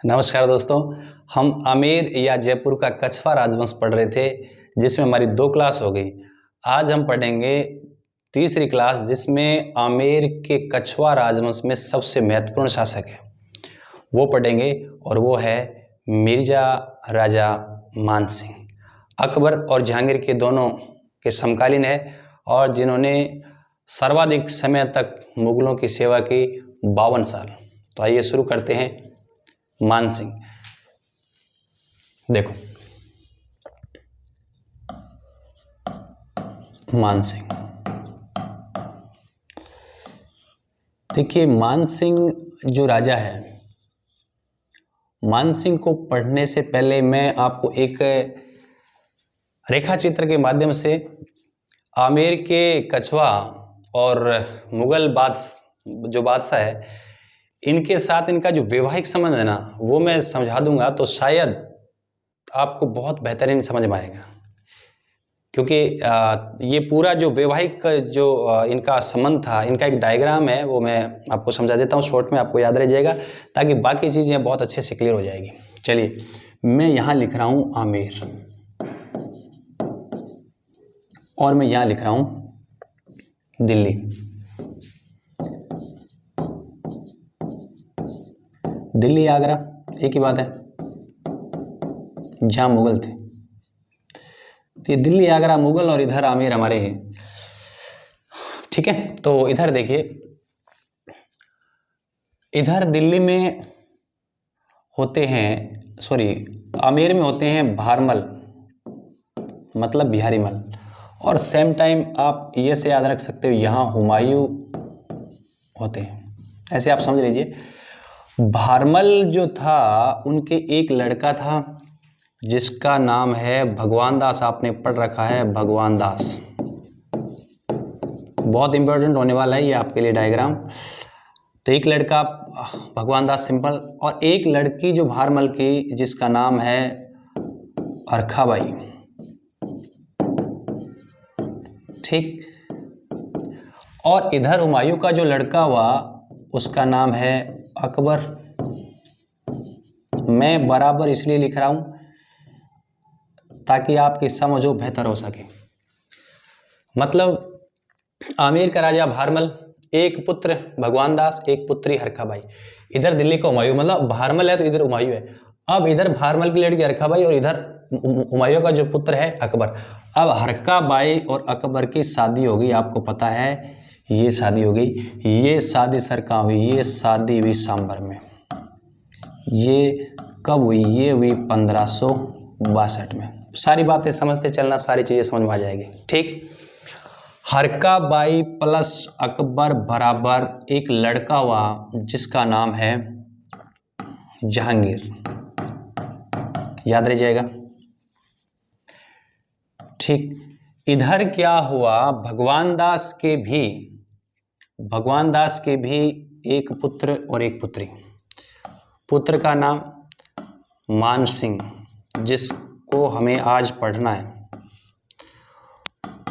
नमस्कार दोस्तों, हम आमेर या जयपुर का कछवा राजवंश पढ़ रहे थे, जिसमें हमारी 2 क्लास हो गई। आज हम पढ़ेंगे तीसरी क्लास, जिसमें आमेर के कछवा राजवंश में सबसे महत्वपूर्ण शासक है वो पढ़ेंगे, और वो है मिर्जा राजा मानसिंह। अकबर और जहांगीर के दोनों के समकालीन है और जिन्होंने सर्वाधिक समय तक मुगलों की सेवा की 52 साल। तो आइए शुरू करते हैं। मानसिंह, देखो मानसिंह, देखिए मानसिंह जो राजा है, मानसिंह को पढ़ने से पहले मैं आपको एक रेखा चित्र के माध्यम से आमेर के कछवा और मुगल जो बादशाह है, इनके साथ इनका जो वैवाहिक संबंध है ना, वो मैं समझा दूंगा तो शायद आपको बहुत बेहतरीन समझ में आएगा। क्योंकि ये पूरा जो वैवाहिक जो इनका संबंध था, इनका एक डायग्राम है, वो मैं आपको समझा देता हूँ शॉर्ट में, आपको याद रह जाएगा, ताकि बाकी चीज़ें बहुत अच्छे से क्लियर हो जाएगी। चलिए, मैं यहाँ लिख रहा हूँ आमेर और मैं यहाँ लिख रहा हूँ दिल्ली। दिल्ली आगरा एक ही बात है, जहाँ मुगल थे। तो ये दिल्ली आगरा मुगल और इधर आमेर हमारे हैं, ठीक है। तो इधर देखिए, इधर दिल्ली में होते हैं, सॉरी आमेर में होते हैं भारमल, मतलब बिहारी मल, और सेम टाइम आप ये से याद रख सकते हो, यहाँ हुमायूं होते हैं। ऐसे आप समझ लीजिए, भारमल जो था उनके एक लड़का था जिसका नाम है भगवान दास। आपने पढ़ रखा है भगवान दास, बहुत इंपॉर्टेंट होने वाला है ये आपके लिए डायग्राम। तो एक लड़का भगवान दास सिंपल, और एक लड़की जो भारमल की, जिसका नाम है अरखाबाई, ठीक। और इधर हुमायूं का जो लड़का हुआ उसका नाम है अकबर। मैं बराबर इसलिए लिख रहा हूं ताकि आपकी समझ हो बेहतर हो सके। मतलब आमेर का राजा भारमल, एक पुत्र भगवान दास, एक पुत्री हरखाबाई। इधर दिल्ली का हुमायूं, मतलब भारमल है तो इधर हुमायूं है। अब इधर भारमल की लड़की हरखाबाई और इधर हुमायूं का जो पुत्र है अकबर। अब हरखाबाई और अकबर की शादी हो गई, आपको पता है ये शादी हो गई। ये शादी सर कहाँ हुई? ये शादी हुई सांबर में। ये कब हुई? ये हुई 1562 में। सारी बातें समझते चलना, सारी चीज़ें समझ में आ जाएगी, ठीक। हरखाबाई प्लस अकबर बराबर एक लड़का हुआ जिसका नाम है जहांगीर, याद रह जाएगा, ठीक। इधर क्या हुआ, भगवान दास के भी एक पुत्र और एक पुत्री। पुत्र का नाम मानसिंह, जिसको हमें आज पढ़ना है।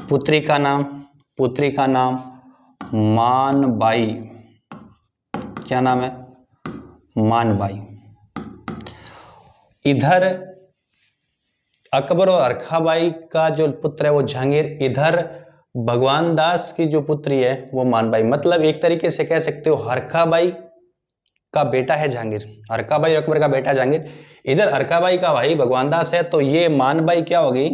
पुत्री का नाम मानबाई। क्या नाम है? मानबाई। इधर अकबर और अरखाबाई का जो पुत्र है वो जहांगीर, इधर भगवान दास की जो पुत्री है वो मानबाई। मतलब एक तरीके से कह सकते हो हरखाबाई का बेटा है जहांगीर, हरखाबाई अकबर का बेटा जहांगीर। इधर हरखाबाई का भाई भगवान दास है, तो ये मानबाई क्या होगी?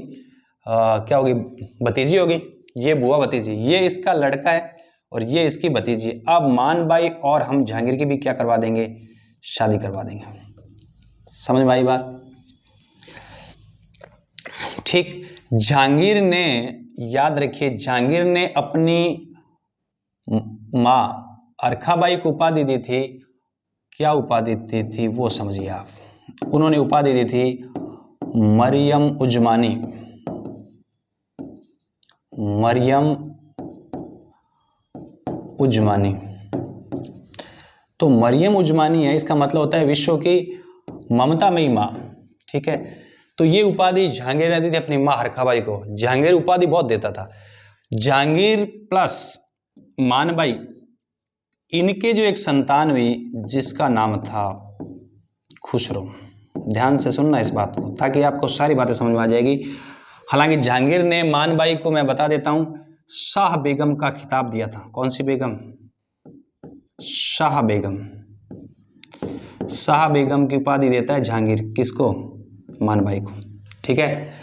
भतीजी होगी। ये बुआ भतीजी, ये इसका लड़का है और ये इसकी भतीजी। अब मानबाई और हम जहांगीर की भी क्या करवा देंगे? शादी करवा देंगे। समझ में आई बात? ठीक। जहांगीर ने, याद रखिए, जहांगीर ने अपनी माँ अरखाबाई को उपाधि दी थी। क्या उपाधि दी थी वो समझिए आप। उन्होंने उपाधि दी थी मरियम उजमानी। मरियम उजमानी, तो मरियम उजमानी है, इसका मतलब होता है विश्व की ममतामयी माँ, ठीक है। तो ये उपाधि जहांगीर ने दी थी अपनी माँ हरखाबाई को। जहांगीर उपाधि बहुत देता था। जहांगीर प्लस मानबाई, इनके जो एक संतान हुई जिसका नाम था खुसरो। ध्यान से सुनना इस बात को ताकि आपको सारी बातें समझ में आ जाएगी। हालांकि जहांगीर ने मानबाई को, मैं बता देता हूं, शाह बेगम का खिताब दिया था। कौन सी बेगम? शाह बेगम। शाह बेगम की उपाधि देता है जहांगीर, किसको? मानबाई को। ठीक है,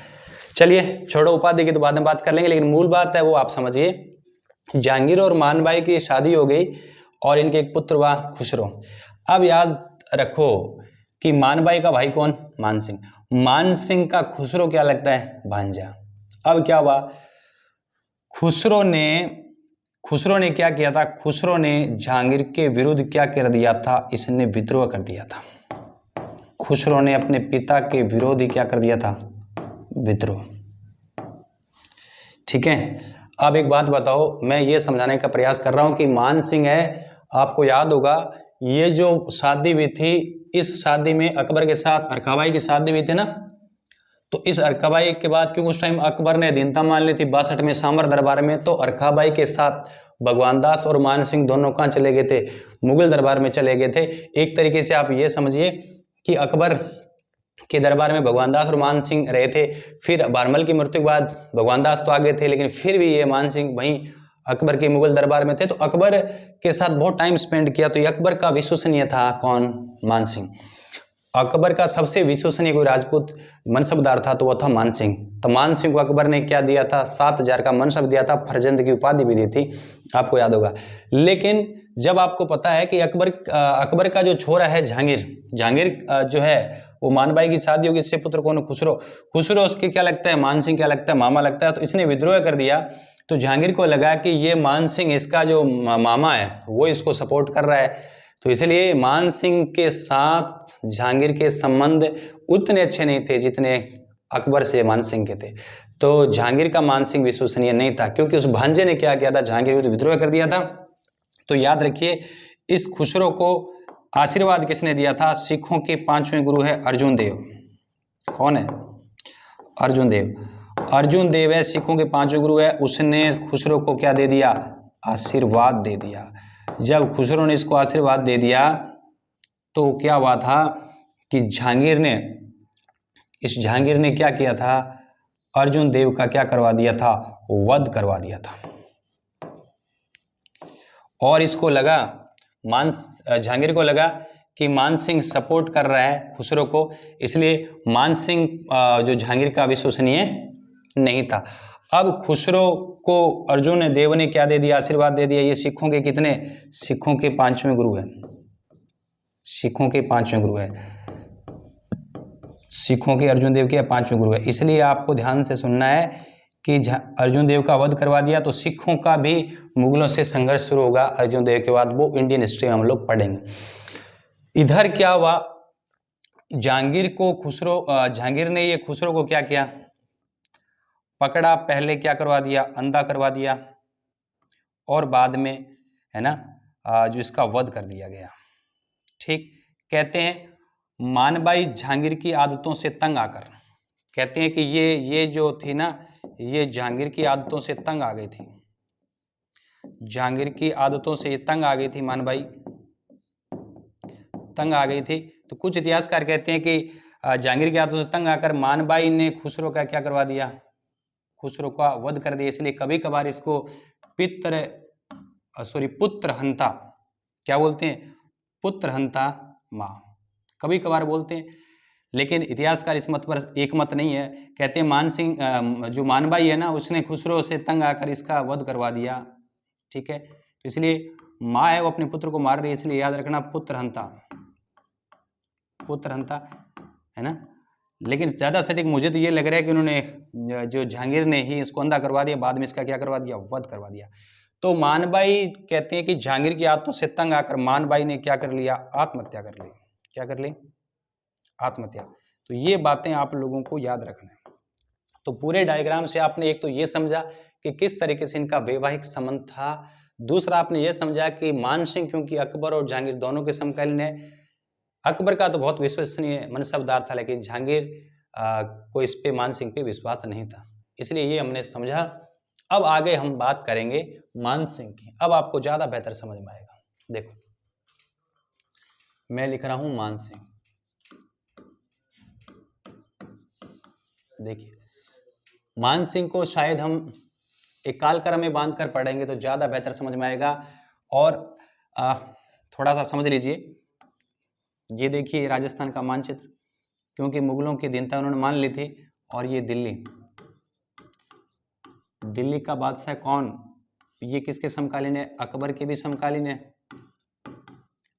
चलिए छोड़ो उपाधि की तो बाद में बात कर लेंगे, लेकिन मूल बात है वो आप समझिए। जहांगीर और मानबाई की शादी हो गई और इनके एक पुत्र हुआ खुसरो। अब याद रखो कि मानबाई का भाई कौन? मानसिंह। मानसिंह का खुसरो क्या लगता है? भांजा। अब क्या हुआ, खुसरो ने क्या किया था? खुसरो ने जहांगीर के विरुद्ध क्या कर दिया था? इसने विद्रोह कर दिया था। खुसरो ने अपने पिता के विरोध ही क्या कर दिया था? विद्रोह। ठीक है, अब एक बात बताओ, मैं ये समझाने का प्रयास कर रहा हूं कि मानसिंह है, आपको याद होगा ये जो शादी हुई थी, इस शादी में अकबर के साथ अरकाबाई की शादी हुई थी ना, तो इस अरकाबाई के बाद क्योंकि उस टाइम अकबर ने अधीनता मान ली थी 62 में सांबर दरबार में, तो अरकाबाई के साथ भगवान दास और मानसिंह दोनों कहाँ चले गए थे? मुगल दरबार में चले गए थे। एक तरीके से आप ये समझिए कि अकबर के दरबार में भगवान दास और मानसिंह रहे थे। फिर भारमल की मृत्यु के बाद भगवान दास तो आ गए थे, लेकिन फिर भी ये मानसिंह वहीं अकबर के मुगल दरबार में थे, तो अकबर के साथ बहुत टाइम स्पेंड किया। तो ये अकबर का विश्वसनीय था। कौन? मानसिंह। अकबर का सबसे विश्वसनीय कोई राजपूत मनसबदार था तो वो था मानसिंह। तो मानसिंह को अकबर ने क्या दिया था? 7000 का मनसब दिया था, फरजंद की उपाधि भी दी थी, आपको याद होगा। लेकिन जब आपको पता है कि अकबर का जो छोरा है जहांगीर जो है वो मानबाई की शादी होगी, इससे पुत्र कौन? खुसरो उसके क्या लगता है? मानसिंह क्या लगता है? मामा लगता है। तो इसने विद्रोह कर दिया। तो जहांगीर को लगा कि ये मानसिंह इसका जो मामा है वो इसको सपोर्ट कर रहा है, तो इसलिए मानसिंह के साथ जहांगीर के संबंध उतने अच्छे नहीं थे जितने अकबर से मानसिंह के थे। तो जहांगीर का मानसिंह विश्वसनीय नहीं था, क्योंकि उस भांजे ने क्या किया था? जहांगीर विरुद्ध विद्रोह कर दिया था। तो याद रखिए, इस खुसरो को आशीर्वाद किसने दिया था? सिखों के 5वें गुरु है अर्जुन देव। कौन है? अर्जुन देव। अर्जुन देव है, सिखों के 5वें गुरु है। उसने खुसरो को क्या दे दिया? आशीर्वाद दे दिया। जब खुसरो ने इसको आशीर्वाद दे दिया तो क्या हुआ था कि जहांगीर ने क्या किया था? अर्जुन देव का क्या करवा दिया था? वध करवा दिया था। और इसको लगा, जहांगीर को लगा कि मानसिंह सपोर्ट कर रहा है खुसरो को, इसलिए मानसिंह जो जहांगीर का विश्वसनीय नहीं था। अब खुसरो को अर्जुन देव ने क्या दे दिया? आशीर्वाद दे दिया। ये सिखों के कितने? सिखों के 5वें गुरु है। सिखों के 5वें गुरु है। सिखों के अर्जुन देव के 5वें गुरु है। इसलिए आपको ध्यान से सुनना है कि अर्जुन देव का वध करवा दिया तो सिखों का भी मुगलों से संघर्ष शुरू होगा अर्जुन देव के बाद, वो इंडियन हिस्ट्री में हम लोग पढ़ेंगे। इधर क्या हुआ? जहांगीर ने ये खुसरो को क्या किया? पकड़ा, पहले क्या करवा दिया? अंधा करवा दिया, और बाद में है ना जो इसका वध कर दिया गया। ठीक, कहते हैं मानबाई जहांगीर की आदतों से तंग आकर, कहते हैं कि ये जो थी ना, ये जहांगीर की आदतों से तंग आ गई थी। जहांगीर की आदतों से ये तंग आ गई थी, मानबाई तंग आ गई थी। तो कुछ इतिहासकार कहते हैं कि जहांगीर की आदतों से तंग आकर मानबाई ने खुसरो का क्या करवा दिया? खुसरो का वध कर दिया। इसलिए कभी कभार इसको पुत्र हंता क्या बोलते हैं? पुत्र हंता माँ कभी कभार बोलते हैं, लेकिन इतिहासकार इस मत पर एक मत नहीं है। कहते हैं मानसिंह जो मानबाई है ना, उसने खुसरो से तंग आकर इसका वध करवा दिया। ठीक है, तो इसलिए माँ है वो अपने पुत्र को मार रही है, इसलिए याद रखना पुत्र हंता है ना। लेकिन ज़्यादा सटीक मुझे तो ये लग रहा है कि उन्होंने जो जहांगीर ने ही इसको अंधा करवा दिया, बाद में इसका क्या करवा दिया? वध करवा दिया। तो मानबाई कहते हैं कि जहांगीर की आदतों से तंग आकर मानबाई ने क्या कर लिया? आत्महत्या कर ली। क्या कर ली? आत्महत्या। तो ये बातें आप लोगों को याद रखना है। तो पूरे डायग्राम से आपने एक तो ये समझा कि किस तरीके से इनका वैवाहिक संबंध था। दूसरा आपने ये समझा कि मानसिंह क्योंकि अकबर और जहांगीर दोनों के समकालीन है। अकबर का तो बहुत विश्वसनीय मनसबदार था, लेकिन जहांगीर को इस पे मानसिंह पे विश्वास नहीं था, इसलिए ये हमने समझा। अब आगे हम बात करेंगे मानसिंह की। अब आपको ज्यादा बेहतर समझ में आएगा। देखो मैं लिख रहा हूं मानसिंह, देखिए मानसिंह को शायद हम एक कालक्रम में बांध कर पढ़ेंगे तो ज़्यादा बेहतर समझ में आएगा। और थोड़ा सा समझ लीजिए, ये देखिए राजस्थान का मानचित्र, क्योंकि मुगलों की दीनता उन्होंने मान ली थी। और ये दिल्ली का बादशाह कौन, ये किसके समकालीन है, अकबर के भी समकालीन है।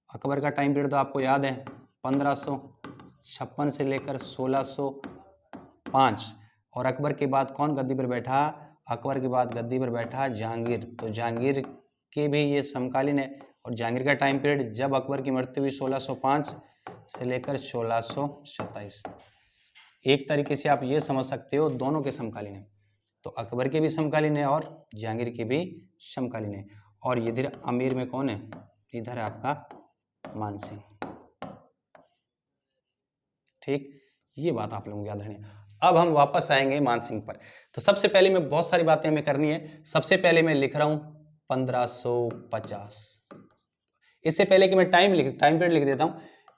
अकबर का टाइम पीरियड तो आपको याद है 1556 से लेकर 1605। और अकबर के बाद कौन गद्दी पर बैठा, अकबर के बाद गद्दी पर बैठा जहांगीर। तो जहांगीर के भी ये समकालीन है। और जहांगीर का टाइम पीरियड जब अकबर की मृत्यु हुई 1605 से लेकर 1627। एक तरीके से आप ये समझ सकते हो दोनों के समकालीन है। तो अकबर के भी समकालीन है और जहांगीर के भी समकालीन है। और इधर अमीर में कौन है, इधर है आपका मानसिंह। ठीक, ये बात आप लोगों को याद रखनी है। अब हम वापस आएंगे मानसिंह पर। तो सबसे पहले मैं बहुत सारी बातें हमें करनी है। सबसे पहले मैं लिख रहा हूं 1550। इससे पहले कि मैं टाइम पीरियड लिख देता हूं,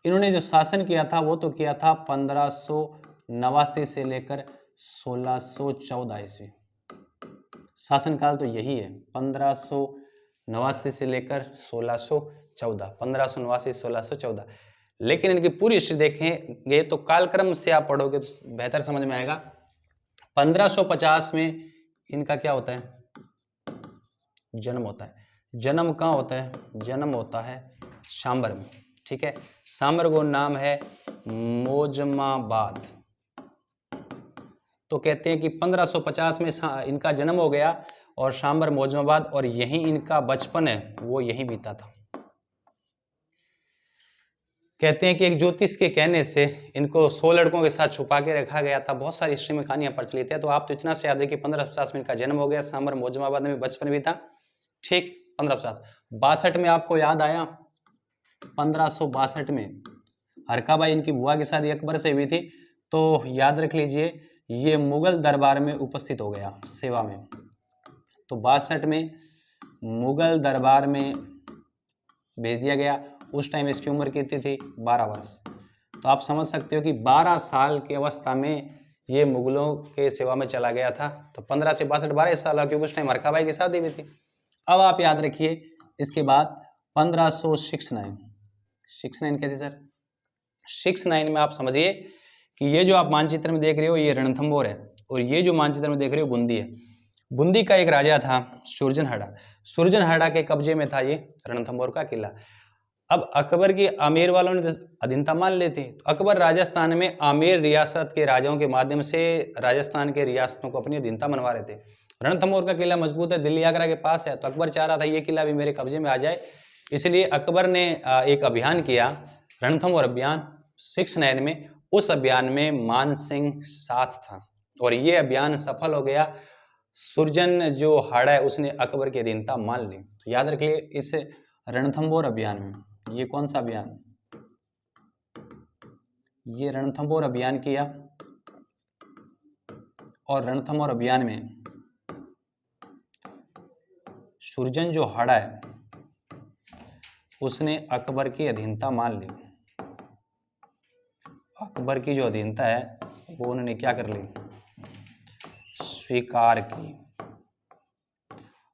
इन्होंने जो शासन किया था वो तो किया था 1589 से लेकर 1614 ईस्वी। शासनकाल तो यही है 1589 से लेकर 1614, 1589 1614। लेकिन इनकी पूरी हिस्ट्री देखेंगे तो कालक्रम से आप पढ़ोगे तो बेहतर समझ में आएगा। 1550 में इनका क्या होता है, जन्म होता है। जन्म कहाँ होता है, जन्म होता है सांबर में। ठीक है, सांबर को नाम है मोजमाबाद। तो कहते हैं कि 1550 में इनका जन्म हो गया और सांबर मोजमाबाद, और यहीं इनका बचपन है वो यहीं बीता था। कहते हैं कि एक ज्योतिष के कहने से इनको 100 लड़कों के साथ छुपा के रखा गया था। बहुत सारी हिस्ट्री में कहानियां प्रचलित है। तो आप तो इतना से याद रखिए 1550 में इनका जन्म हो गया, सांबर मोजमाबाद में बचपन भी था। ठीक, 1550। 62 में आपको याद आया, 1562 में हरकाबाई इनकी बुआ की शादी अकबर से हुई थी। तो याद रख लीजिए ये मुगल दरबार में उपस्थित हो गया सेवा में। तो 62 में मुगल दरबार में भेज दिया गया। उस टाइम इसकी उम्र कितनी थी, 12 वर्ष। तो आप समझ सकते हो कि 12 साल की अवस्था में ये मुगलों के सेवा में चला गया था। तो 15 से 62 12 साल, क्योंकि उस टाइम हरकाबाई की शादी हुई थी। अब आप याद रखिए इसके बाद 1569 कैसे सर, 69 में आप समझिए कि ये जो आप मानचित्र में देख रहे हो ये रणथंभौर है, और ये जो मानचित्र में देख रहे हो बूंदी है। बूंदी का एक राजा था सुरजनहाड़ा के कब्जे में था ये रणथंभौर का किला। अब अकबर की आमेर वालों ने अधीनता मान ली थी। तो अकबर राजस्थान में आमेर रियासत के राजाओं के माध्यम से राजस्थान के रियासतों को अपनी अधीनता मनवा रहे थे। रणथंभौर का किला मजबूत है, दिल्ली आगरा के पास है। तो अकबर चाह रहा था ये किला भी मेरे कब्जे में आ जाए। इसलिए अकबर ने एक अभियान किया, रणथंभौर अभियान 69 में। उस अभियान में मानसिंह साथ था और ये अभियान सफल हो गया। सुरजन जो हाड़ा है उसने अकबर की अधीनता मान ली। तो याद रखिए इस रणथंभौर अभियान में, ये कौन सा अभियान, ये रणथंभौर अभियान किया। और रणथंभौर अभियान में सुरजन जो हाड़ा है उसने अकबर की अधीनता मान ली। अकबर की जो अधीनता है वो उन्होंने क्या कर ली, स्वीकार की।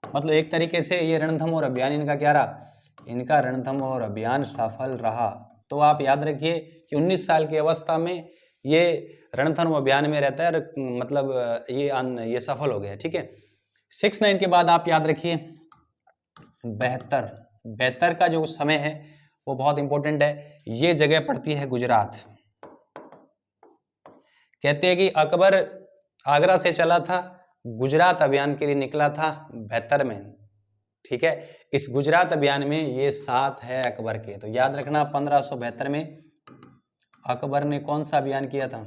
मतलब एक तरीके से ये रणथंभौर अभियान इनका क्या रहा, इनका रणथंभौर अभियान सफल रहा। तो आप याद रखिए कि 19 साल की अवस्था में ये रणथंभौर अभियान में रहता है, मतलब ये सफल हो गया। ठीक है, 69 के बाद आप याद रखिए 72 का जो समय है वो बहुत इंपॉर्टेंट है। ये जगह पड़ती है गुजरात। कहते हैं कि अकबर आगरा से चला था, गुजरात अभियान के लिए निकला था 72 में। ठीक है, इस गुजरात अभियान में ये साथ है अकबर के। तो याद रखना 1572 में अकबर ने कौन सा अभियान किया था,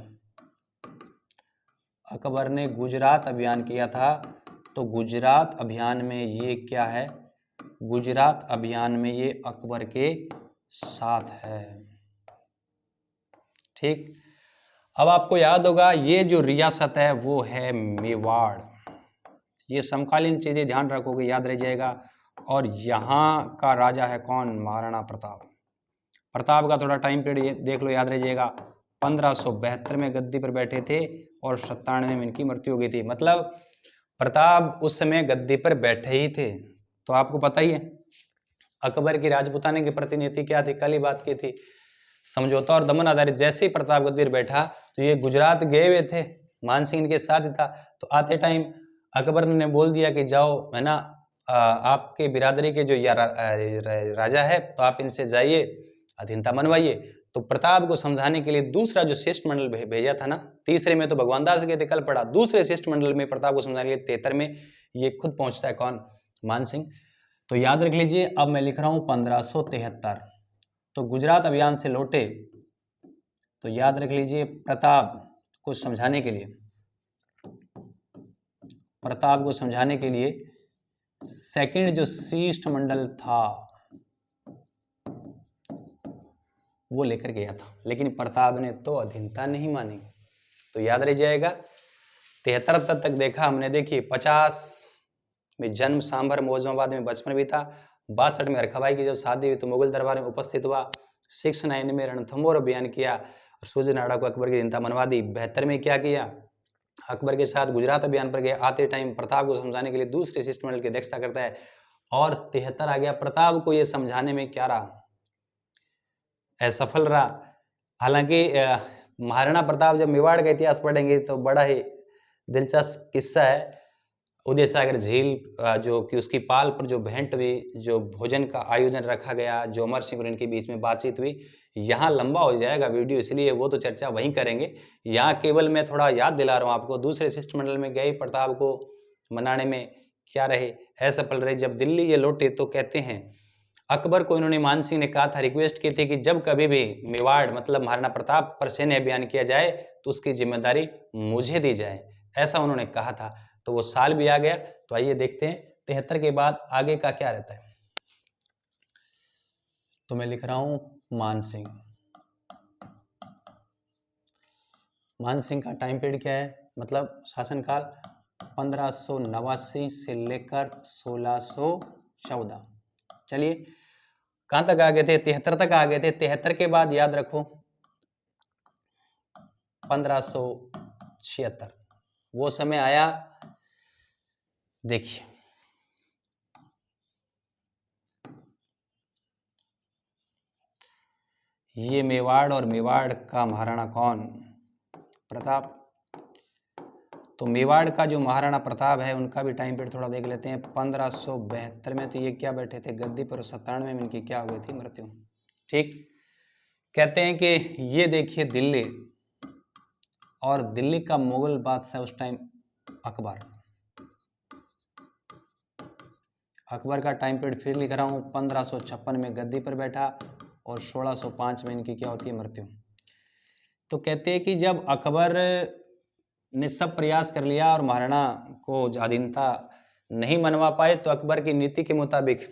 अकबर ने गुजरात अभियान किया था। तो गुजरात अभियान में ये क्या है, गुजरात अभियान में ये अकबर के साथ है। ठीक, अब आपको याद होगा ये जो रियासत है वो है मेवाड़। ये समकालीन चीजें ध्यान रखोगे, याद रह जाएगा। और यहाँ का राजा है कौन, महाराणा प्रताप। प्रताप का थोड़ा टाइम पीरियड देख लो, याद रह जाएगा 1572 में गद्दी पर बैठे थे और 97 में इनकी मृत्यु हो गई थी। मतलब प्रताप उस समय गद्दी पर बैठे ही थे। तो आपको पता ही है अकबर की राजपूताने की प्रतिनीति क्या थी, कल ही बात की थी, समझौता और दमन आधारित। जैसे ही प्रताप गद्दी पर बैठा तो ये गुजरात गए हुए थे, मानसिंह इनके साथ ही था। तो आते टाइम अकबर ने बोल दिया कि जाओ है ना, आपके बिरादरी के जो राजा है तो आप इनसे जाइए, अधीनता मनवाइए। तो प्रताप को समझाने के लिए दूसरा जो शिष्टमंडल भेजा था ना, तीसरे में तो भगवान दास गए थे, कल पड़ा, दूसरे शिष्टमंडल में प्रताप को समझाने के लिए 73 में ये खुद पहुंचता है। कौन? मानसिंह। तो याद रख लीजिए, अब मैं लिख रहा हूं 1573। तो गुजरात अभियान से लौटे, तो याद रख लीजिए प्रताप को समझाने के लिए, प्रताप को समझाने के लिए सेकंड जो शिष्टमंडल था वो लेकर गया था, लेकिन प्रताप ने तो अधीनता नहीं मानी। तो याद रह जाएगा 73 तक देखा हमने। देखिए 50 में जन्म सांभर मौजमाबाद में बचपन भी था, 62 में अरखाबाई की जब शादी हुई तो मुगल दरबार में उपस्थित हुआ, 69 में रणथंभौर अभियान किया और सूर्यनाड़ा को अकबर की अधीनता मनवा दी। 72 में क्या किया, अकबर के साथ गुजरात अभियान पर गया। आते टाइम प्रताप को समझाने के लिए दूसरे शिष्टमंडल की अध्यक्षता करता है और 73 आ गया। प्रताप को यह समझाने में क्या रहा, असफल रहा। हालांकि महाराणा प्रताप जब मेवाड़ का इतिहास पढ़ेंगे तो बड़ा ही दिलचस्प किस्सा है। उदय सागर झील जो कि उसकी पाल पर जो भेंट हुई, जो भोजन का आयोजन रखा गया, जो अमर सिंह और इनके बीच में बातचीत हुई, यहाँ लंबा हो जाएगा वीडियो, इसलिए वो तो चर्चा वहीं करेंगे। यहाँ केवल मैं थोड़ा याद दिला रहा हूँ आपको। दूसरे शिष्टमंडल में गए, प्रताप को मनाने में क्या रहे, असफल रहे। जब दिल्ली ये लौटे तो कहते हैं अकबर को इन्होंने, मान सिंह ने कहा था, रिक्वेस्ट की थी कि जब कभी भी मेवाड़ मतलब महाराणा प्रताप पर सैन्य अभियान किया जाए तो उसकी जिम्मेदारी मुझे दी जाए, ऐसा उन्होंने कहा था। तो वो साल भी आ गया। तो आइए देखते हैं 73 के बाद आगे का क्या रहता है। तो मैं लिख रहा हूं मानसिंह। मानसिंह का टाइम पीरियड क्या है, मतलब शासनकाल 1589 से लेकर 1614। चलिए कहां तक आ गए थे, 73 तक आ गए थे। 73 के बाद याद रखो 1576 वो समय आया। देखिए ये मेवाड़, और मेवाड़ का महाराणा कौन, प्रताप। तो मेवाड़ का जो महाराणा प्रताप है उनका भी टाइम पीरियड थोड़ा देख लेते हैं। 1572 में तो ये क्या बैठे थे गद्दी पर, 97 में इनकी क्या हो गई थी, मृत्यु। ठीक, कहते हैं कि ये देखिए दिल्ली, और दिल्ली का मुगल बादशाह उस टाइम अकबर। अकबर का टाइम पीरियड फिर लिख रहा हूँ, 1556 में गद्दी पर बैठा और 1605 में इनकी क्या होती है, मृत्यु। तो कहते हैं कि जब अकबर ने सब प्रयास कर लिया और महाराणा को अधीनता नहीं मनवा पाए, तो अकबर की नीति के मुताबिक,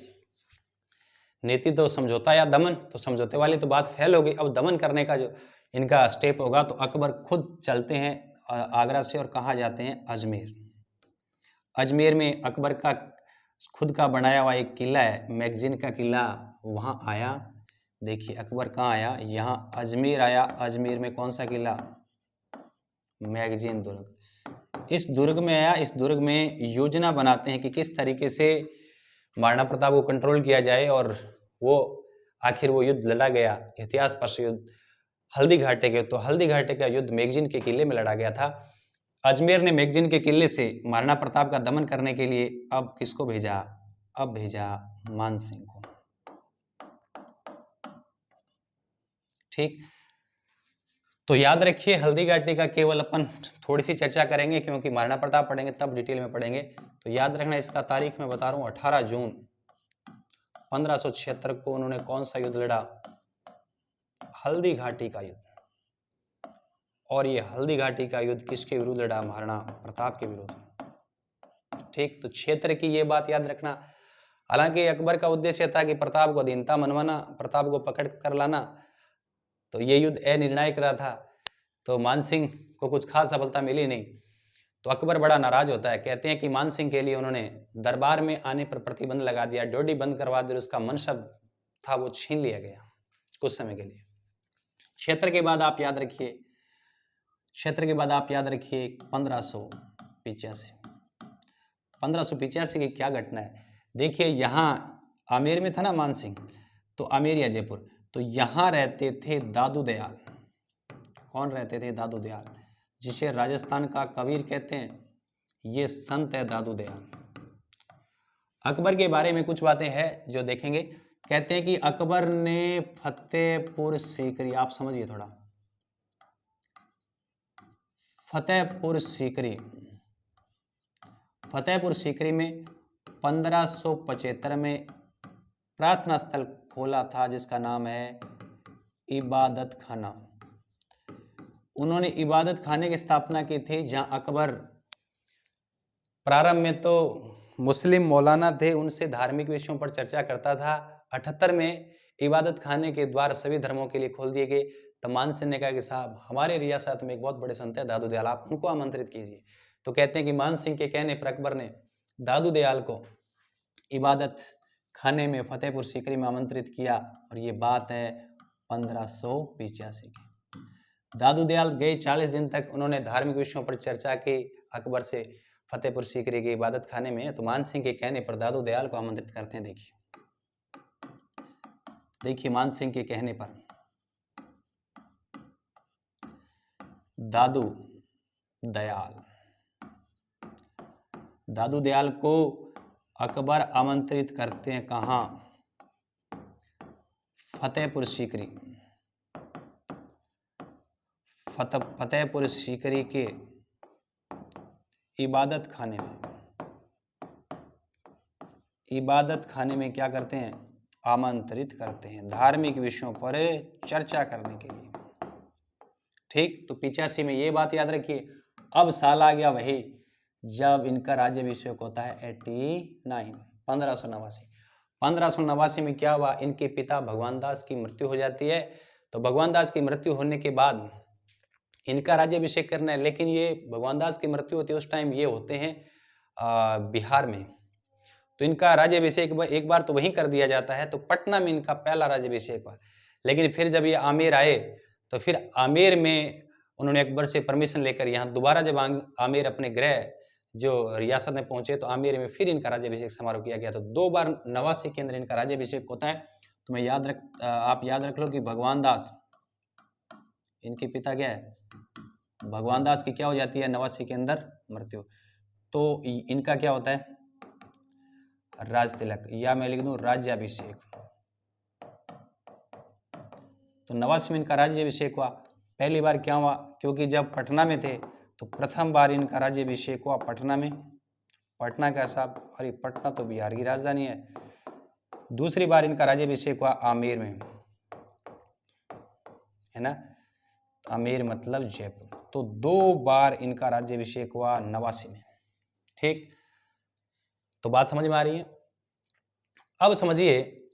नीति तो समझौता या दमन, तो समझौते वाली तो बात फेल हो गई। अब दमन करने का जो इनका स्टेप होगा, तो अकबर खुद चलते हैं आगरा से और कहाँ जाते हैं, अजमेर। अजमेर में अकबर का खुद का बनाया हुआ एक किला है, मैगजीन का किला, वहाँ आया। देखिए अकबर कहाँ आया, यहाँ अजमेर आया। अजमेर में कौन सा किला, मैगजीन दुर्ग। इस दुर्ग में आया। इस दुर्ग में योजना बनाते हैं कि किस तरीके से महाराणा प्रताप को कंट्रोल किया जाए, और वो आखिर वो युद्ध लड़ा गया, इतिहास प्रसिद्ध युद्ध हल्दी घाटी के। तो हल्दी घाटी का युद्ध मैगजीन के किले में लड़ा गया था। अजमेर ने मैगजीन के किले से महाराणा प्रताप का दमन करने के लिए अब किसको भेजा, अब भेजा मानसिंह को। ठीक, तो याद रखिए हल्दी घाटी का केवल अपन थोड़ी सी चर्चा करेंगे, क्योंकि महाराणा प्रताप पढ़ेंगे तब डिटेल में पढ़ेंगे। तो याद रखना, इसका तारीख मैं बता रहा हूँ, 18 जून 1576 को उन्होंने कौन सा युद्ध लड़ा, हल्दी घाटी का युद्ध। और ये हल्दी घाटी का युद्ध किसके विरुद्ध लड़ा, महाराणा प्रताप के विरुद्ध। ठीक, तो क्षेत्र की ये बात याद रखना। हालांकि अकबर का उद्देश्य था कि प्रताप को अधीनता मनवाना, प्रताप को पकड़ कर लाना, तो ये युद्ध अनिर्णायक रहा था। तो मानसिंह को कुछ खास सफलता मिली नहीं। तो अकबर बड़ा नाराज होता है। कहते हैं कि मानसिंह के लिए उन्होंने दरबार में आने पर प्रतिबंध लगा दिया, ड्योढ़ी बंद करवा दी, उसका मनसब था वो छीन लिया गया कुछ समय के लिए। क्षेत्र के बाद आप याद रखिए, क्षेत्र के बाद आप याद रखिए 1585। 1585 की क्या घटना है, देखिए यहाँ आमेर में था ना मान सिंह, तो आमेर या जयपुर, तो यहाँ रहते थे दादू दयाल। कौन रहते थे? दादू दयाल, जिसे राजस्थान का कबीर कहते हैं, ये संत है दादू दयाल। अकबर के बारे में कुछ बातें हैं जो देखेंगे। कहते हैं कि अकबर ने फतेहपुर सीकरी, आप समझिए थोड़ा, फतेहपुर सीकरी, फतेहपुर सीकरी में 1575 में प्रार्थना स्थल खोला था जिसका नाम है इबादत खाना। उन्होंने इबादत खाने की स्थापना की थी, जहां अकबर प्रारंभ में तो मुस्लिम मौलाना थे, उनसे धार्मिक विषयों पर चर्चा करता था। 78 में इबादत खाने के द्वार सभी धर्मों के लिए खोल दिए गए। तो मान सिंह ने कहा कि साहब हमारे रियासत में एक बहुत बड़े संत है दादू दयाल, आप उनको आमंत्रित कीजिए। तो कहते हैं कि मान सिंह के कहने पर अकबर ने दादू दयाल को इबादत खाने में फतेहपुर सीकरी में आमंत्रित किया, और ये बात है 1585 की। दादू दयाल गए 40 दिन तक उन्होंने धार्मिक विषयों पर चर्चा की अकबर से फतेहपुर सीकरी के इबादत खाने में। तो मान सिंह के कहने पर दादू दयाल को आमंत्रित करते हैं। देखिए मान सिंह के कहने पर दादू दयाल को अकबर आमंत्रित करते हैं, कहाँ? फतेहपुर सीकरी, फतेहपुर सीकरी के इबादत खाने में क्या करते हैं? आमंत्रित करते हैं धार्मिक विषयों पर चर्चा करने के लिए। ठीक, तो 85 में ये बात याद रखिए। अब साल आ गया वही जब इनका राज्याभिषेक होता है 89, 1589। 1589 में क्या हुआ, इनके पिता भगवान दास की मृत्यु हो जाती है। तो भगवान दास की मृत्यु होने के बाद इनका राज्याभिषेक करना है, लेकिन ये भगवान दास की मृत्यु होती है उस टाइम ये होते हैं बिहार में। तो इनका राज्याभिषेक एक बार तो वहीं कर दिया जाता है, तो पटना में इनका पहला राज्याभिषेक हुआ। लेकिन फिर जब ये आमेर आए तो फिर आमेर में उन्होंने अकबर से परमिशन लेकर यहाँ दोबारा जब आमेर अपने गृह जो रियासत में पहुंचे, तो आमेर में फिर इनका राज्याभिषेक समारोह किया गया। तो 2 बार 89 के अंदर इनका राज्याभिषेक होता है। तो मैं आप याद रख लो कि भगवान दास, इनके पिता क्या है, भगवान दास की क्या हो जाती है 89 के अंदर मृत्यु। तो इनका क्या होता है, राज तिलक, या मैं लिख दूं राज्याभिषेक। तो 89 में इनका राज्याभिषेक हुआ। पहली बार क्या हुआ, क्योंकि जब पटना में थे तो प्रथम बार इनका राज्याभिषेक हुआ पटना में। पटना का साहब, अरे पटना तो बिहार की राजधानी है। दूसरी बार इनका राज्याभिषेक हुआ आमेर में, है ना, आमेर मतलब जयपुर। तो 2 बार इनका राज्याभिषेक हुआ 89 में। ठीक, तो बात समझ में आ रही है। अब समझिए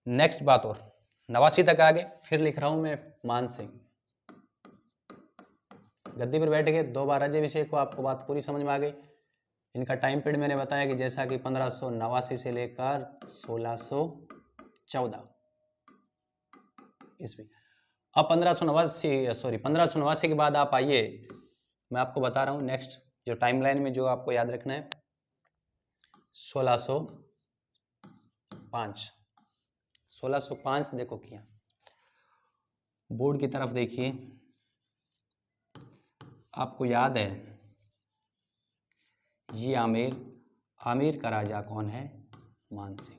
नेक्स्ट बात, और 89 तक आ गए। फिर लिख रहा हूं मैं मान सिंह गद्दी पर बैठ गए, 2 बार राज्याभिषेक हुआ। आपको बात पूरी समझ में आ गई। इनका टाइम पीरियड मैंने बताया कि जैसा कि 1589 से लेकर 1614 ईस्वी। अब 1589 के बाद आप आइए, मैं आपको बता रहा हूं नेक्स्ट जो टाइमलाइन में जो आपको याद रखना है, 1605 देखो किया। बोर्ड की तरफ देखिए, आपको याद है ये आमेर का राजा कौन है, मान सिंह।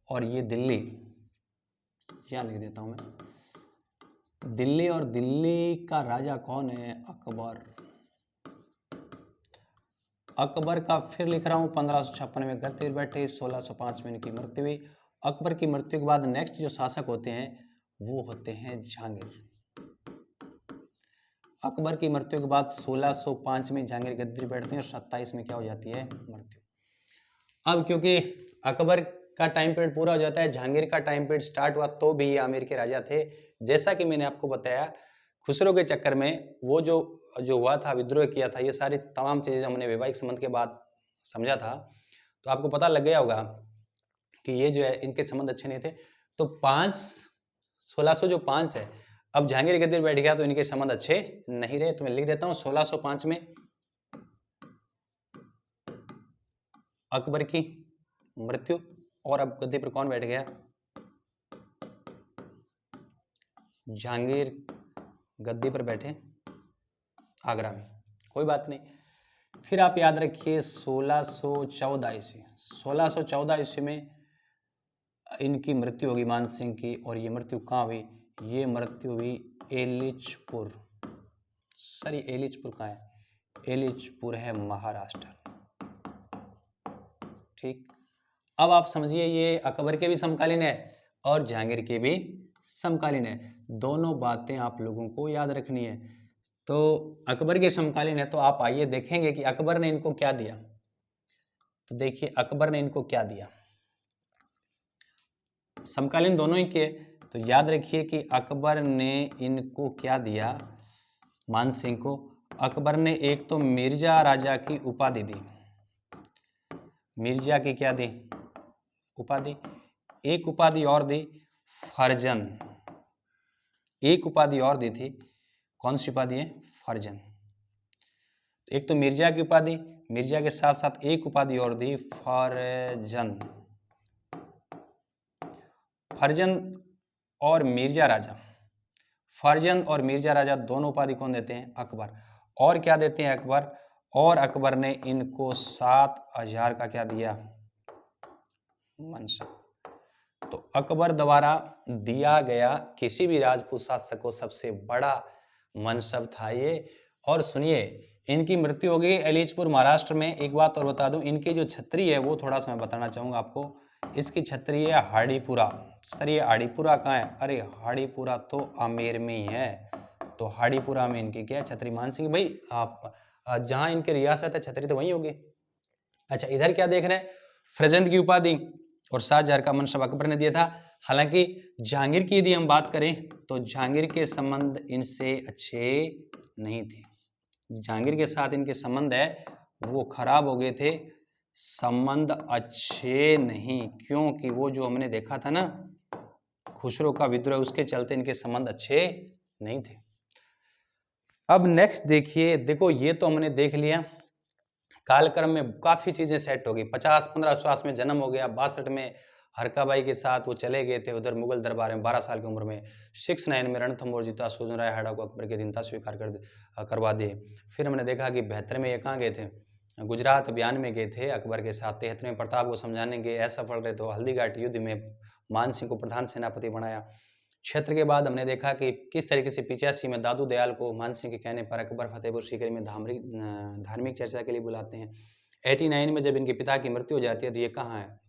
और ये दिल्ली, क्या लिख देता हूं मैं, दिल्ली, और दिल्ली का राजा कौन है, अकबर। अकबर का फिर लिख रहा हूं 1556 में गद्दी पर बैठे, 1605 में इनकी मृत्यु हुई। अकबर की मृत्यु के बाद नेक्स्ट जो शासक होते हैं वो होते हैं जहांगीर। अकबर की मृत्यु के बाद 1605 में जहांगीर गद्दी बैठते हैं और 27 में क्या हो जाती है, मृत्यु। अब क्योंकि अकबर का टाइम पीरियड पूरा हो जाता है, जहांगीर का टाइम पीरियड स्टार्ट हुआ, तो भी ये आमेर के राजा थे। जैसा कि मैंने आपको बताया, खुसरो के चक्कर में वो जो हुआ था, विद्रोह किया था, ये सारी तमाम चीज़ें हमने वैवाहिक संबंध के बाद समझा था। तो आपको पता लग गया होगा कि ये जो है इनके संबंध अच्छे नहीं थे। तो 1600 जो 5 है, अब जहांगीर गद्दी बैठ गया तो इनके संबंध अच्छे नहीं रहे। तो मैं लिख देता हूं 1605 में अकबर की मृत्यु, और अब गद्दी पर कौन बैठ गया? जहांगीर गद्दी पर बैठे आगरा में। कोई बात नहीं। फिर आप याद रखिए 1614 ईस्वी, 1614 ईस्वी में इनकी मृत्यु होगी मान सिंह की, और ये मृत्यु कहाँ हुई? ये मृत्यु हुई एलिचपुर। सर ये एलिचपुर कहाँ है? एलिचपुर है महाराष्ट्र। ठीक, अब आप समझिए ये अकबर के भी समकालीन है और जहांगीर के भी समकालीन है। दोनों बातें आप लोगों को याद रखनी है। तो अकबर के समकालीन है, तो आप आइए देखेंगे कि अकबर ने इनको क्या दिया। तो देखिए अकबर ने इनको क्या दिया। समकालीन दोनों ही के, तो याद रखिए कि अकबर ने इनको क्या दिया मान सिंह को। अकबर ने एक तो मिर्जा राजा की उपाधि दी, मिर्जा की क्या दी? उपाधि। एक उपाधि और दी फर्जन, एक उपाधि और दी थी। कौन सी उपाधि है? फर्जन। एक तो मिर्जा की उपाधि, मिर्जा के साथ साथ एक उपाधि और दी फर्जन। फर्जन और मिर्जा राजा, फर्जन और मिर्जा राजा दोनों उपाधि कौन देते हैं? अकबर। और क्या देते हैं अकबर? और अकबर ने इनको 7000 का क्या दिया? मनसब। तो अकबर द्वारा दिया गया किसी भी राजपूत शासक को सबसे बड़ा मनसब था ये। और सुनिए इनकी मृत्यु हो गई एलिचपुर महाराष्ट्र में। एक बात और बता दूं, इनकी जो छत्री है वो थोड़ा सा मैं बताना चाहूंगा आपको। इसकी छत्री है हाड़ीपुरा। सर ये हाड़ीपुरा कहाँ है? अरे हाड़ीपुरा तो आमेर में ही है। तो हाड़ीपुरा में इनकी क्या है? छत्री। मान सिंह भाई आप जहाँ इनकी रियासत है छत्री तो वहीं होगी। अच्छा इधर क्या देख रहे हैं? फर्जंद की उपाधि और 7000 का मनसब अकबर ने दिया था। हालांकि जहांगीर की यदि हम बात करें तो जहांगीर के संबंध इनसे अच्छे नहीं थे। जहांगीर के साथ इनके संबंध है वो खराब हो गए थे, संबंध अच्छे नहीं, क्योंकि वो जो हमने देखा था ना खुसरो का विद्रोह, उसके चलते इनके संबंध अच्छे नहीं थे। अब नेक्स्ट देखिए, देखो ये तो हमने देख लिया, कालक्रम में काफी चीजें सेट हो गई। 50-15 में जन्म हो गया, 62 में हरका बाई के साथ वो चले गए थे उधर मुगल दरबार में 12 साल की उम्र में। 69 में रणथंभौर जीता, सुजन राय हाड़ा को अकबर के अधीनता स्वीकार करवा दिए। फिर हमने देखा कि 72 में ये कहाँ गए थे? गुजरात अभियान में गए थे अकबर के साथ। 73 में प्रताप को समझाने गए, असफल रहे तो हल्दीघाटी युद्ध में मान सिंह को प्रधान सेनापति बनाया। क्षेत्र के बाद हमने देखा कि किस तरीके से 85 में दादू दयाल को मान सिंह के कहने पर अकबर फतेहपुर सीकरी में धार्मिक चर्चा के लिए बुलाते हैं। 89 में जब इनके पिता की मृत्यु हो जाती है तो ये कहाँ है?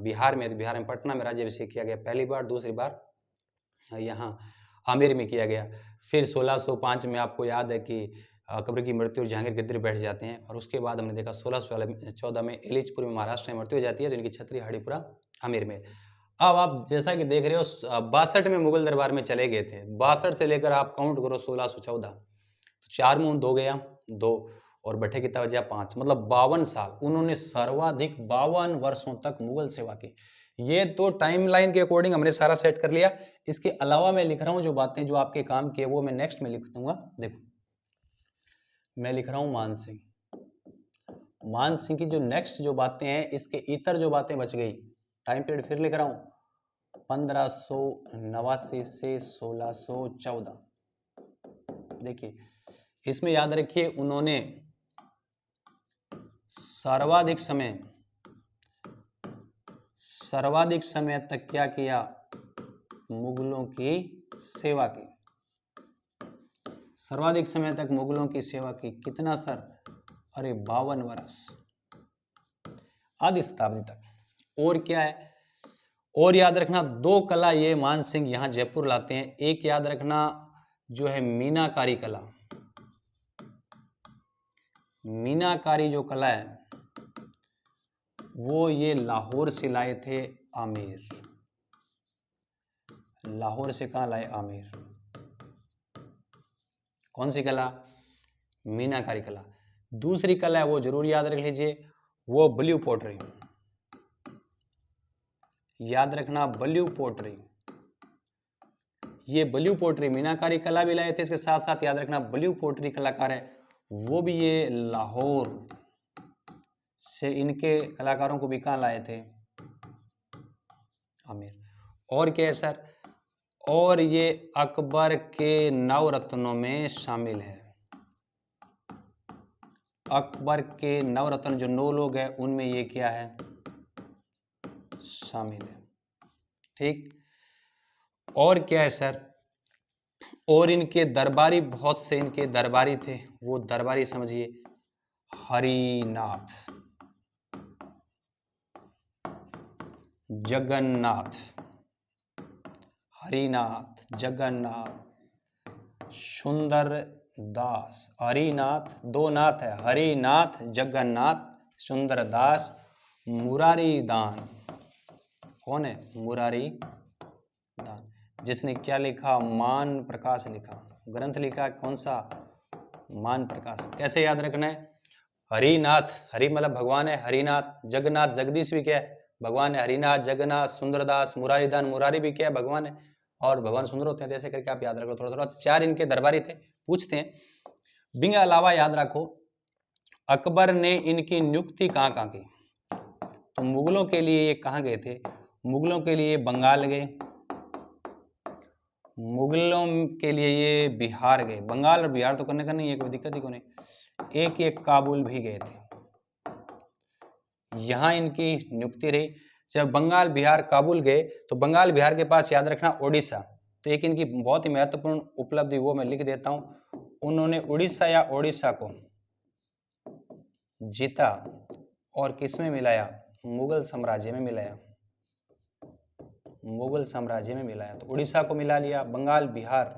बिहार में। बिहार में पटना में राज्याभिषेक किया गया पहली बार, दूसरी बार यहाँ आमेर में किया गया। फिर 1605 में आपको याद है कि अकबर की मृत्यु और जहांगीर गद्दी पर बैठ जाते हैं। और उसके बाद हमने देखा 1614 में एलिचपुर में महाराष्ट्र में मृत्यु हो जाती है तो इनकी छत्री हाड़ीपुरा आमेर में। अब आप जैसा कि देख रहे हो 62 में मुगल दरबार में चले गए थे। 62 से लेकर आप काउंट करो 1614, तो 4 मुंह 2 गया 2 और बटे कितना बचा 5, मतलब 52 साल उन्होंने सर्वाधिक 52 वर्षों तक मुगल सेवा की। ये तो टाइमलाइन के अकॉर्डिंग हमने सारा सेट कर लिया। इसके अलावा मैं लिख रहा हूं जो बातें जो आपके काम की है वो मैं नेक्स्ट में लिख दूंगा। देखो मैं लिख रहा हूं मान सिंह, मान सिंह की जो नेक्स्ट जो बातें हैं इसके इतर जो बातें बच गई, टाइम पीरियड फिर लिख रहा हूं 1589 से 1614। देखिए इसमें याद रखिए उन्होंने सर्वाधिक समय तक क्या किया? मुगलों की सेवा की। सर्वाधिक समय तक मुगलों की सेवा की। कितना सर? अरे 52 वर्ष, आधी शताब्दी तक। और क्या है? और याद रखना 2 कला ये मान सिंह यहां जयपुर लाते हैं। एक याद रखना जो है मीनाकारी कला, मीनाकारी जो कला है वो ये लाहौर से लाए थे आमेर। लाहौर से कहां लाए? आमेर। कौन सी कला? मीनाकारी कला। दूसरी कला है वो जरूर याद रख लीजिए, वो ब्लू पॉटरी। याद रखना ब्लू पोट्री, ये ब्लू पोट्री मीनाकारी कला भी लाए थे, इसके साथ साथ याद रखना ब्लू पोट्री कलाकार है वो भी ये लाहौर से, इनके कलाकारों को भी कहाँ लाए थे, आमेर। और क्या है सर, और ये अकबर के नवरत्नों में शामिल है, अकबर के नवरत्न जो 9 लोग हैं उनमें ये क्या है, शामिल है, ठीक। और क्या है सर, और इनके दरबारी, बहुत से इनके दरबारी थे, वो दरबारी समझिए हरिनाथ, जगन्नाथ, हरिनाथ, जगन्नाथ, सुंदर दास, हरिनाथ, 2 नाथ है, हरिनाथ जगन्नाथ सुंदर दास, मुरारी दान, कौन है, मुरारी दान, जिसने क्या लिखा, मान प्रकाश लिखा, ग्रंथ लिखा कौन सा, मान प्रकाश। कैसे याद रखना है, हरिनाथ, हरि मतलब भगवान है, हरिनाथ, जगन्नाथ, जगदीश भी क्या है, भगवान है, हरिनाथ, जगन्नाथ, सुंदरदास, मुरारी दान, मुरारी भी क्या है, भगवान है, और भगवान सुंदर होते हैं, ऐसे करके आप याद रखो थोड़ा थोड़ा। 4 इनके दरबारी थे, पूछते हैं। बिंग अलावा याद रखो अकबर ने इनकी नियुक्ति कहाँ की, तो मुगलों के लिए ये कहाँ गए थे, मुगलों के लिए बंगाल गए, मुगलों के लिए ये बिहार गए, बंगाल और बिहार तो करने का नहीं है, कोई दिक्कत ही को नहीं, एक काबुल भी गए थे, यहाँ इनकी नियुक्ति रही। जब बंगाल बिहार काबुल गए तो बंगाल बिहार के पास याद रखना उड़ीसा, तो एक इनकी बहुत ही महत्वपूर्ण उपलब्धि वो मैं लिख देता हूं, उन्होंने उड़ीसा या ओडिशा को जीता और किसमें मिलाया, मुगल साम्राज्य में मिलाया, मुगल साम्राज्य में मिलाया, तो उड़ीसा को मिला लिया, बंगाल बिहार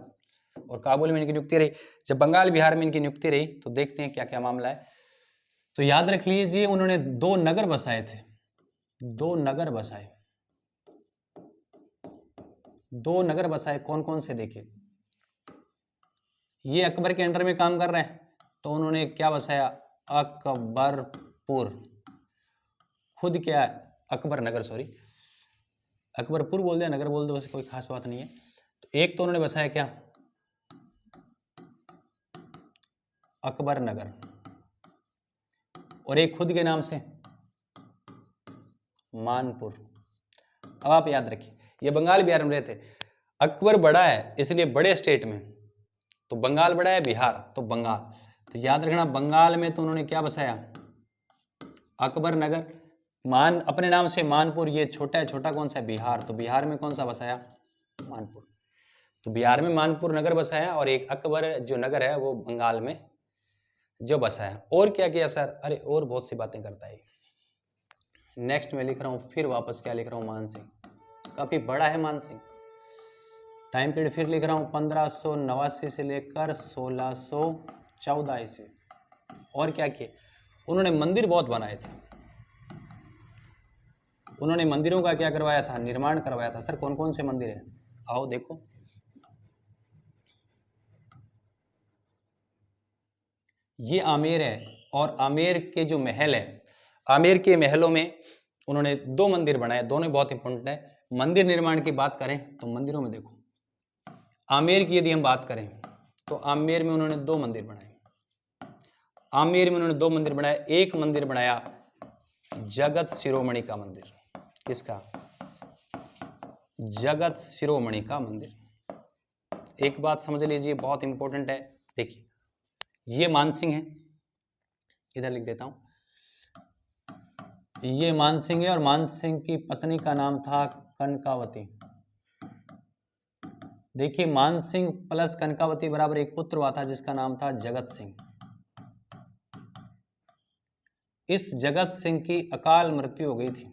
और काबुल में इनकी नियुक्ति रही। जब बंगाल बिहार में इनकी नियुक्ति रही तो देखते हैं क्या क्या मामला है। तो याद रख लीजिए उन्होंने 2 नगर बसाए थे, 2 नगर बसाए, 2 नगर बसाए, कौन कौन से देखिए, ये अकबर के अंडर में काम कर रहे हैं तो उन्होंने क्या बसाया, अकबरपुर, खुद क्या अकबर नगर, सॉरी अकबरपुर बोल दिया, नगर बोल दो, कोई खास बात नहीं है। तो एक तो उन्होंने बसाया क्या, अकबर नगर, और एक खुद के नाम से मानपुर। अब आप याद रखिए ये बंगाल बिहार में रहते, अकबर बड़ा है इसलिए बड़े स्टेट में, तो बंगाल बड़ा है, बिहार तो बंगाल, तो याद रखना बंगाल में तो उन्होंने क्या बसाया, अकबर नगर, मान अपने नाम से मानपुर, ये छोटा है, छोटा कौन सा है, बिहार, तो बिहार में कौन सा बसाया, मानपुर, तो बिहार में मानपुर नगर बसाया, और एक अकबर जो नगर है वो बंगाल में जो बसाया। और क्या किया सर, अरे और बहुत सी बातें करता है। नेक्स्ट में लिख रहा हूँ फिर वापस क्या लिख रहा हूँ, मानसिंह, काफी बड़ा है मानसिंह, टाइम पीरियड फिर लिख रहा हूँ 1589 से लेकर 1614 ईस्वी। और क्या किए, उन्होंने मंदिर बहुत बनाए थे, उन्होंने मंदिरों का क्या करवाया था, निर्माण करवाया था। सर कौन कौन से मंदिर है, आओ देखो, ये आमेर है, और आमेर के जो महल है, आमेर के महलों में उन्होंने 2 मंदिर बनाए, दोनों बहुत इंपॉर्टेंट है। मंदिर निर्माण की बात करें तो मंदिरों में देखो, आमेर की यदि हम बात करें तो आमेर में उन्होंने 2 मंदिर बनाए, आमेर में उन्होंने 2 मंदिर बनाए। एक मंदिर बनाया जगत शिरोमणि का मंदिर, किसका, जगत शिरोमणि का मंदिर। एक बात समझ लीजिए बहुत इंपॉर्टेंट है, देखिए ये मानसिंह है, इधर लिख देता हूं, ये मानसिंह है, और मानसिंह की पत्नी का नाम था कनकावती। देखिए मानसिंह प्लस कनकावती बराबर एक पुत्र हुआ था जिसका नाम था जगत सिंह। इस जगत सिंह की अकाल मृत्यु हो गई थी,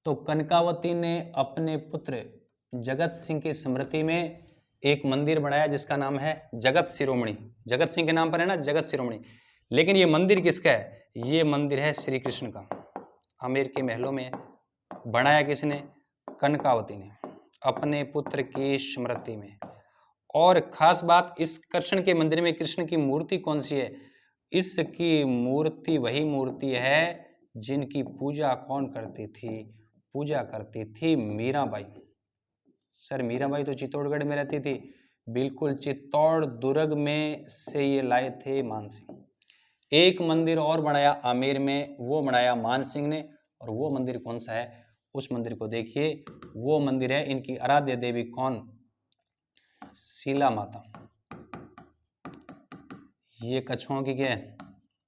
तो कनकावती ने अपने पुत्र जगत सिंह की स्मृति में एक मंदिर बनाया जिसका नाम है जगत शिरोमणि। जगत सिंह के नाम पर है ना जगत शिरोमणि, लेकिन ये मंदिर किसका है, ये मंदिर है श्री कृष्ण का। आमेर के महलों में बनाया किसने, कनकावती ने, अपने पुत्र की स्मृति में। और खास बात, इस कृष्ण के मंदिर में कृष्ण की मूर्ति कौन सी है, इसकी मूर्ति वही मूर्ति है जिनकी पूजा कौन करती थी? पूजा करती थी मीराबाई। सर मीराबाई तो चित्तौड़गढ़ में रहती थी। बिल्कुल, चित्तौड़ दुर्ग में से ये लाए थे मानसिंह। एक मंदिर और बनाया आमेर में, वो बनाया मानसिंह ने, और वो मंदिर कौन सा है उस मंदिर को देखिए। वो मंदिर है इनकी आराध्य देवी कौन? शीला माता। ये कछुओं की क्या है?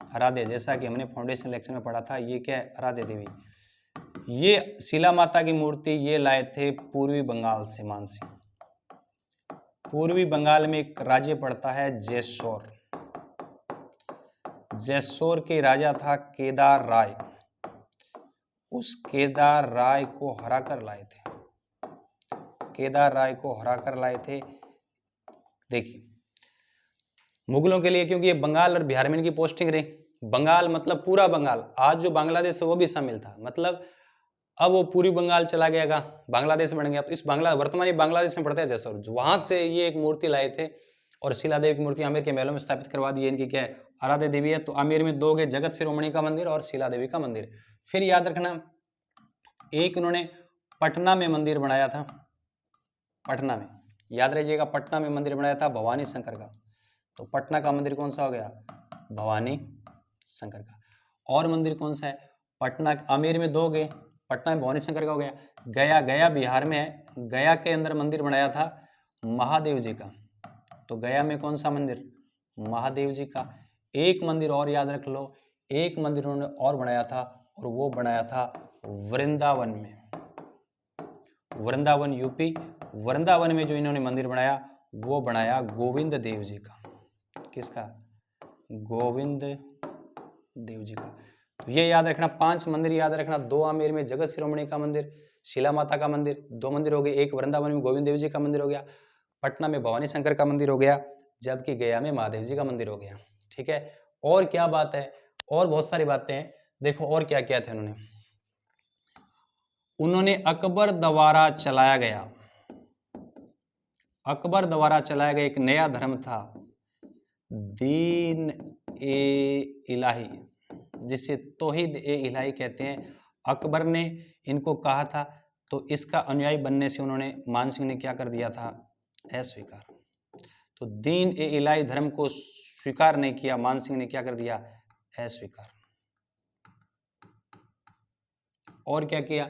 आराध्य, जैसा कि हमने फाउंडेशन लेक्चर में पढ़ा था। ये क्या है? आराध्य देवी। ये शीला माता की मूर्ति ये लाए थे पूर्वी बंगाल से मानसिंह। पूर्वी बंगाल में एक राज्य पड़ता है जैसोर। जैसोर के राजा था केदार राय। उस केदार राय को हरा कर लाए थे। केदार राय को हरा कर लाए थे। देखिए मुगलों के लिए, क्योंकि ये बंगाल और बिहार में इनकी पोस्टिंग रही। बंगाल मतलब पूरा बंगाल, आज जो बांग्लादेश है वो भी शामिल था। मतलब अब वो पूरी बंगाल चला गया, बांग्लादेश बन गया। तो इस वर्तमान बांग्लादेश में पड़ता है जैसोर। वहां से ये एक मूर्ति लाए थे और शिला देवी की मूर्ति आमेर के महलों में स्थापित करवा दी है। इनकी क्या है? आराध्य देवी है। तो आमेर में दो गए, जगत शिरोमणि का मंदिर और शिला देवी का मंदिर। फिर याद रखना, एक उन्होंने पटना में मंदिर बनाया था। पटना में, याद रखिएगा, पटना में मंदिर बनाया था भवानी शंकर का। तो पटना का मंदिर कौन सा हो गया? भवानी शंकर का। और मंदिर कौन सा है? पटना, आमेर में दो गए, पटना में भवानी शंकर का हो गया। गया, गया बिहार में है। गया के अंदर मंदिर बनाया था महादेव जी का। तो गया में कौन सा मंदिर? महादेव जी का। एक मंदिर और याद रख लो, एक मंदिर उन्होंने और बनाया था, और वो बनाया था वृंदावन में। वृंदावन यूपी। वृंदावन में जो इन्होंने मंदिर बनाया वो बनाया गोविंद देव जी का। किसका? गोविंद देव जी का। तो ये याद रखना, 5 मंदिर याद रखना। 2 आमेर में जगत शिरोमणि का मंदिर, शिला माता का मंदिर, 2 मंदिर हो गए। एक वृंदावन में गोविंद देव जी का मंदिर हो गया, पटना में भवानी शंकर का मंदिर हो गया, जबकि गया में महादेव जी का मंदिर हो गया। ठीक है, और क्या बात है? और बहुत सारी बातें हैं। देखो और क्या क्या थे उन्होंने अकबर द्वारा चलाया गया, अकबर द्वारा चलाया गया एक नया धर्म था दीन ए इलाही, जिसे तौहीद ए इलाही कहते हैं। अकबर ने इनको कहा था, तो इसका अनुयायी बनने से उन्होंने, मानसिंह ने क्या कर दिया था? अस्वीकार। तो दीन ए इलाही धर्म को स्वीकार नहीं किया, मानसिंह ने क्या कर दिया? अस्वीकार। और क्या किया?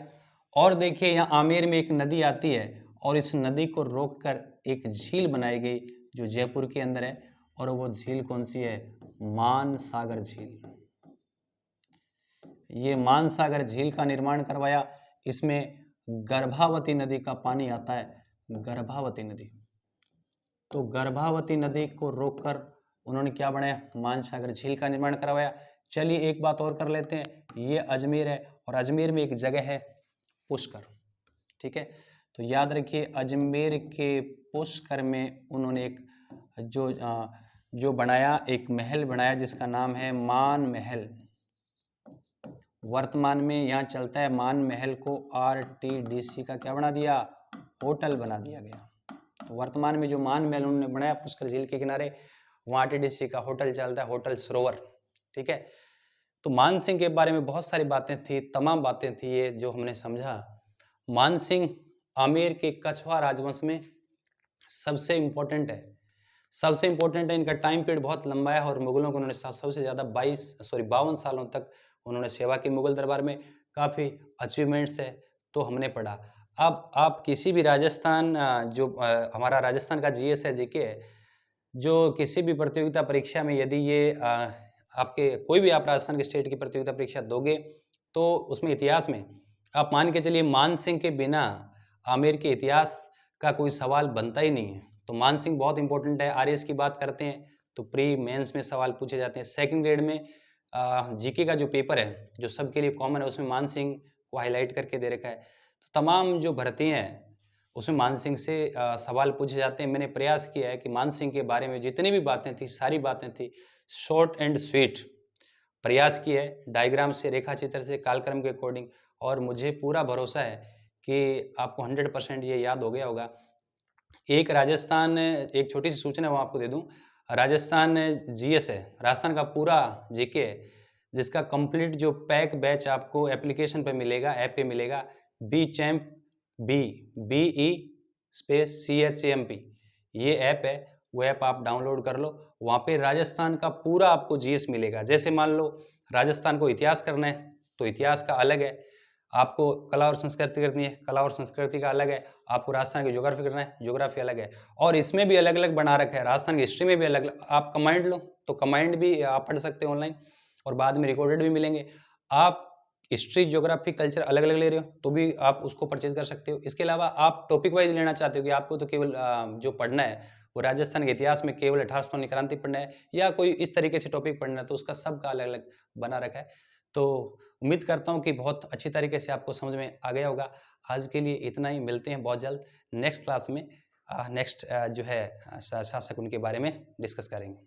और देखिए यहाँ आमेर में एक नदी आती है, और इस नदी को रोककर एक झील बनाई गई जो जयपुर के अंदर है, और वो झील कौन सी है? मानसागर झील। ये मानसागर झील का निर्माण करवाया। इसमें गर्भावती नदी का पानी आता है, गर्भावती नदी। तो गर्भावती नदी को रोककर उन्होंने क्या बनाया? मानसागर झील का निर्माण करवाया। चलिए एक बात और कर लेते हैं, ये अजमेर है, और अजमेर में एक जगह है पुष्कर। ठीक है, तो याद रखिए अजमेर के पुष्कर में उन्होंने एक जो बनाया, एक महल बनाया जिसका नाम है मान महल। वर्तमान में यहाँ चलता है मान महल को RTDC का क्या बना दिया? होटल बना दिया गया। तो वर्तमान में जो मान महल उन्होंने बनाया पुष्कर झील के किनारे, वहाँ RTDC का होटल चलता है, होटल सरोवर। ठीक है, तो मानसिंह के बारे में बहुत सारी बातें थी, तमाम बातें थी ये जो हमने समझा। मानसिंह आमेर के कछवा राजवंश में सबसे इम्पोर्टेंट है, सबसे इम्पोर्टेंट है। इनका टाइम पीरियड बहुत लंबा है, और मुगलों को उन्होंने सबसे ज़्यादा 52 सालों तक उन्होंने सेवा की मुगल दरबार में। काफ़ी अचीवमेंट्स है, तो हमने पढ़ा। अब आप किसी भी राजस्थान, जो हमारा राजस्थान का GS है, GK है, जो किसी भी प्रतियोगिता परीक्षा में यदि ये आपके कोई भी आप राजस्थान के स्टेट की प्रतियोगिता परीक्षा दोगे, तो उसमें इतिहास में आप मान के चलिए मानसिंह के बिना आमेर के इतिहास का कोई सवाल बनता ही नहीं है। तो मानसिंह बहुत इंपॉर्टेंट है। RS की बात करते हैं तो प्री मेंस में सवाल पूछे जाते हैं। सेकंड ग्रेड में GK का जो पेपर है जो सबके लिए कॉमन है, उसमें मानसिंह को हाईलाइट करके दे रखा है। तो तमाम जो भर्ती हैं उसमें मानसिंह से सवाल पूछे जाते हैं। मैंने प्रयास किया है कि मानसिंह के बारे में जितनी भी बातें थी, सारी बातें थी, शॉर्ट एंड स्वीट प्रयास किया है, डायग्राम से, रेखा चित्र से, कालक्रम के अकॉर्डिंग। और मुझे पूरा भरोसा है कि आपको 100% ये याद हो गया होगा। एक राजस्थान, एक छोटी सी सूचना वो आपको दे दूं, राजस्थान GS है, राजस्थान का पूरा GK है, जिसका कंप्लीट जो पैक बैच आपको एप्लीकेशन पे मिलेगा, ऐप पे मिलेगा, BChamp ये ऐप है। वो ऐप आप डाउनलोड कर लो। वहाँ पे राजस्थान का पूरा आपको जीएस मिलेगा। जैसे मान लो राजस्थान को इतिहास करना है तो इतिहास का अलग है, आपको कला और संस्कृति करनी है, कला और संस्कृति का अलग है, आपको राजस्थान की ज्योग्राफी करना है, ज्योग्राफी अलग है। और इसमें भी अलग अलग बना रखा है, राजस्थान की हिस्ट्री में भी अलग अलग। आप कमांड लो तो कमांड भी आप पढ़ सकते हो ऑनलाइन, और बाद में रिकॉर्डेड भी मिलेंगे। आप हिस्ट्री, ज्योग्राफी, कल्चर अलग अलग ले रहे हो तो भी आप उसको परचेज कर सकते हो। इसके अलावा आप टॉपिक वाइज लेना चाहते हो कि आपको तो केवल जो पढ़ना है वो राजस्थान के इतिहास में केवल 1809 क्रांति पढ़ना है, या कोई इस तरीके से टॉपिक पढ़ना है, तो उसका सबका अलग अलग बना रखा है। तो उम्मीद करता हूँ कि बहुत अच्छी तरीके से आपको समझ में आ गया होगा। आज के लिए इतना ही, मिलते हैं बहुत जल्द नेक्स्ट क्लास में। नेक्स्ट जो है शासक, उनके बारे में डिस्कस करेंगे।